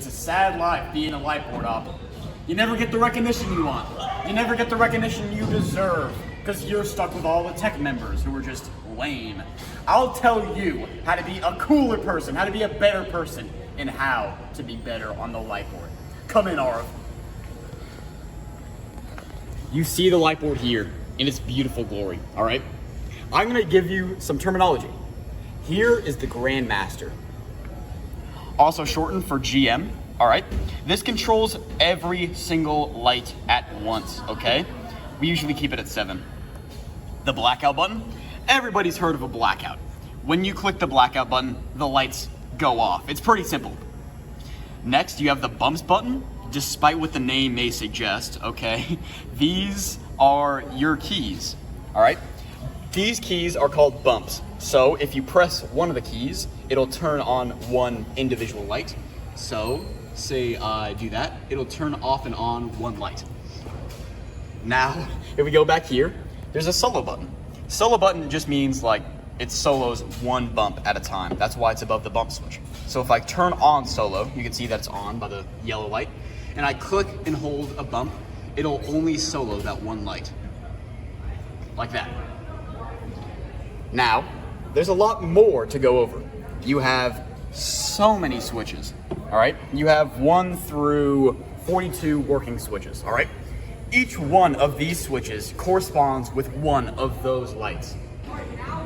It's a sad life being a Lightboard op. You never get the recognition you want. You never get the recognition you deserve because you're stuck with all the tech members who are just lame. I'll tell you how to be a cooler person, how to be a better person, and how to be better on the Lightboard. Come in, Arv. You see the Lightboard here in its beautiful glory, all right? I'm gonna give you some terminology. Here is the Grandmaster, also shortened for GM, all right? This controls every single light at once, okay? We usually keep it at 7. The blackout button, everybody's heard of a blackout. When you click the blackout button, the lights go off. It's pretty simple. Next, you have the bumps button, despite what the name may suggest, okay? These are your keys, all right? These keys are called bumps. So if you press one of the keys, it'll turn on one individual light. So say I do that, it'll turn off and on one light. Now, if we go back here, there's a solo button. Solo button just means like it solos one bump at a time. That's why it's above the bump switch. So if I turn on solo, you can see that it's on by the yellow light, and I click and hold a bump, it'll only solo that one light. Like that. Now, there's a lot more to go over. You have so many switches, all right? You have 1 through 42 working switches, all right? Each one of these switches corresponds with one of those lights.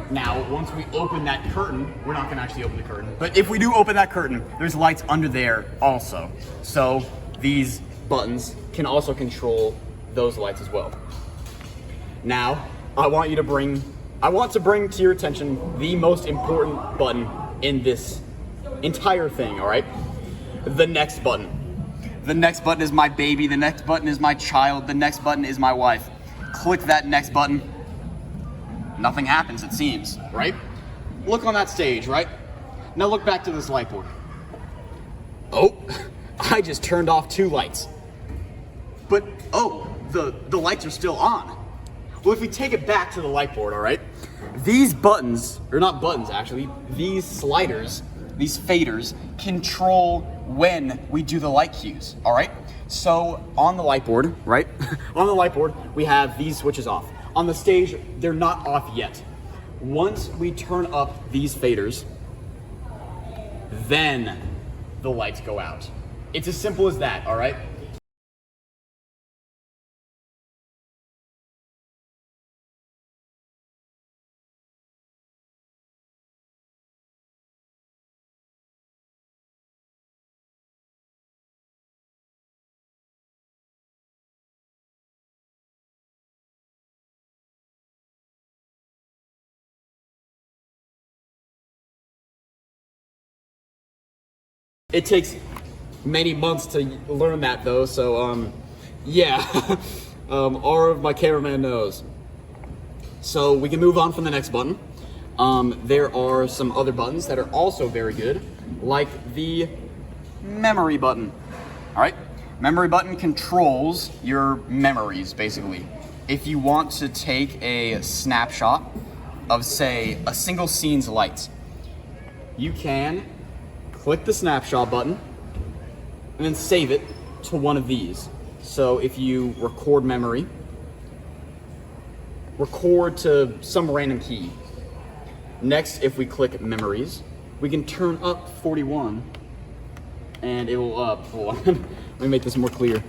Now, once we open that curtain, we're not gonna actually open the curtain, but if we do open that curtain, there's lights under there also. So these buttons can also control those lights as well. Now, I want to bring to your attention the most important button in this entire thing, all right? The next button. The next button is my baby, the next button is my child, the next button is my wife. Click that next button. Nothing happens, it seems, right? Look on that stage, right? Now look back to this Lightboard. Oh, I just turned off 2 lights. But, oh, the lights are still on. Well, if we take it back to the Lightboard, all right? These buttons, or not buttons actually, these sliders, these faders, control when we do the light cues, all right? So on the Lightboard, right? On the Lightboard, we have these switches off. On the stage, they're not off yet. Once we turn up these faders, then the lights go out. It's as simple as that, all right? It takes many months to learn that though, so yeah, Arv, my cameraman, knows. So we can move on from the next button. There are some other buttons that are also very good, like the memory button, all right? Memory button controls your memories, basically. If you want to take a snapshot of, say, a single scene's lights, you can click the snapshot button and then save it to one of these. So if you record memory, record to some random key. Next, if we click memories, we can turn up 41 and it will, hold on, let me make this more clear.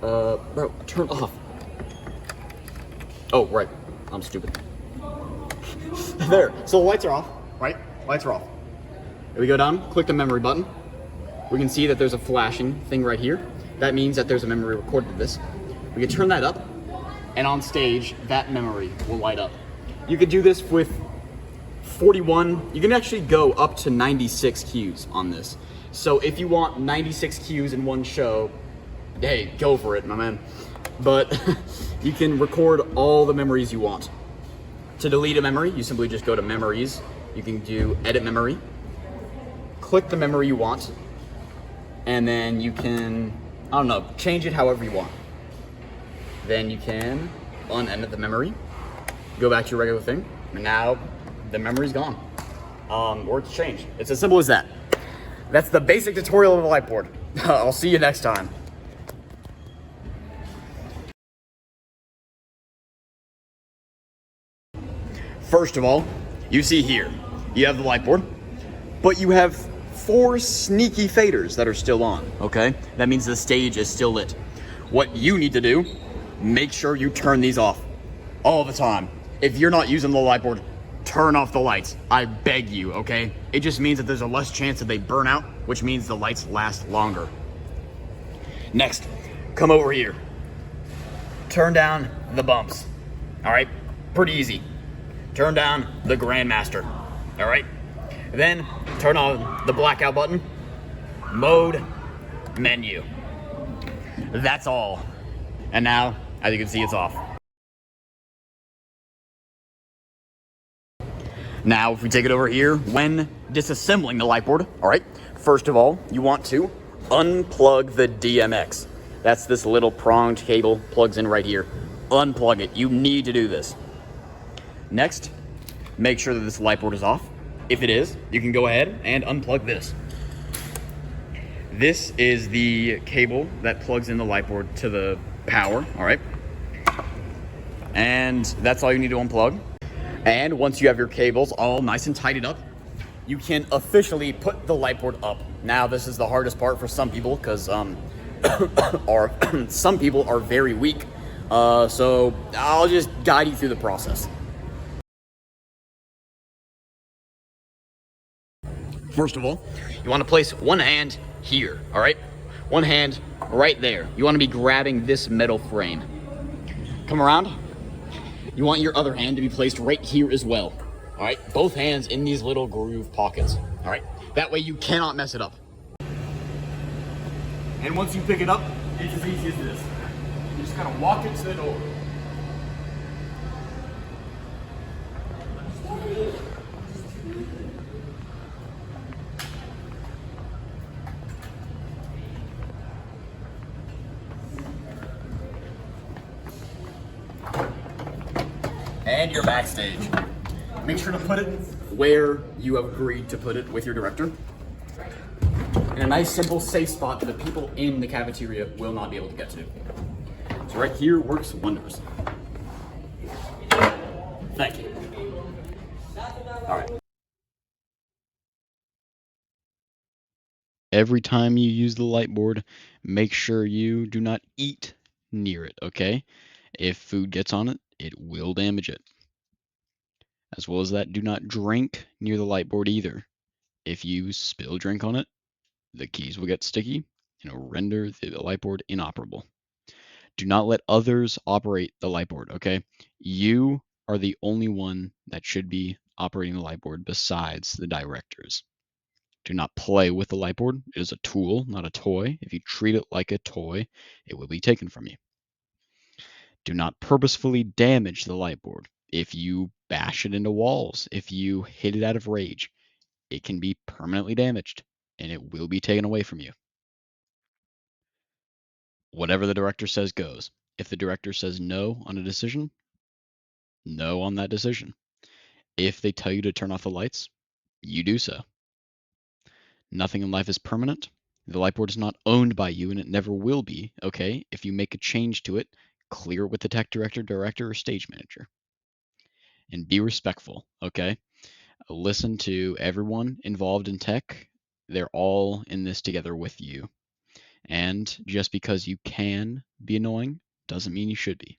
Bro, turn off. Oh, right, I'm stupid. There, so the lights are off, right? Lights are off. If we go down, click the memory button, we can see that there's a flashing thing right here. That means that there's a memory recorded to this. We can turn that up, and on stage, that memory will light up. You could do this with 41, you can actually go up to 96 cues on this. So if you want 96 cues in one show, hey, go for it, my man. But you can record all the memories you want. To delete a memory, you simply just go to memories. You can do edit memory. Click the memory you want, and then you can, I don't know, change it however you want. Then you can unedit the memory, go back to your regular thing, and now the memory's gone. Or it's changed. It's as simple as that. that's the basic tutorial of the Lightboard. I'll see you next time. First of all, you see here, you have the Lightboard, but you have 4 sneaky faders that are still on, okay? That means the stage is still lit. What you need to do, make sure you turn these off all the time. If you're not using the Lightboard, turn off the lights. I beg you, okay? It just means that there's a less chance that they burn out, which means the lights last longer. Next, come over here. Turn down the bumps, all right? Pretty easy. Turn down the Grandmaster, all right? Then turn on the blackout button, mode, menu. That's all. And now, as you can see, it's off. Now, if we take it over here, when disassembling the Lightboard, all right, first of all, you want to unplug the DMX. That's this little pronged cable, plugs in right here. Unplug it. You need to do this. Next, make sure that this Lightboard is off. If it is, you can go ahead and unplug this. This is the cable that plugs in the Lightboard to the power, all right? And that's all you need to unplug. And once you have your cables all nice and tidied up, you can officially put the Lightboard up. Now, this is the hardest part for some people because some people are very weak. So I'll just guide you through the process. First of all, you want to place one hand here, all right? One hand right there. You want to be grabbing this metal frame. Come around. You want your other hand to be placed right here as well, all right? Both hands in these little groove pockets, all right? That way you cannot mess it up. And once you pick it up, it's as easy as this. You just kind of walk it to the door. And you're backstage. Make sure to put it where you have agreed to put it with your director. In a nice, simple, safe spot that the people in the cafeteria will not be able to get to. So right here works wonders. Thank you. All right. Every time you use the Lightboard, make sure you do not eat near it, okay? If food gets on it, it will damage it. As well as that, do not drink near the Lightboard either. If you spill drink on it, the keys will get sticky and it will render the Lightboard inoperable. Do not let others operate the Lightboard, okay? You are the only one that should be operating the Lightboard besides the directors. Do not play with the Lightboard. It is a tool, not a toy. If you treat it like a toy, it will be taken from you. Do not purposefully damage the Lightboard. If you bash it into walls, if you hit it out of rage, it can be permanently damaged and it will be taken away from you. Whatever the director says goes. If the director says no on a decision, no on that decision. If they tell you to turn off the lights, you do so. Nothing in life is permanent. The Lightboard is not owned by you and it never will be, okay? If you make a change to it, clear it with the tech director, or stage manager. And be respectful, okay? Listen to everyone involved in tech. They're all in this together with you. And just because you can be annoying doesn't mean you should be.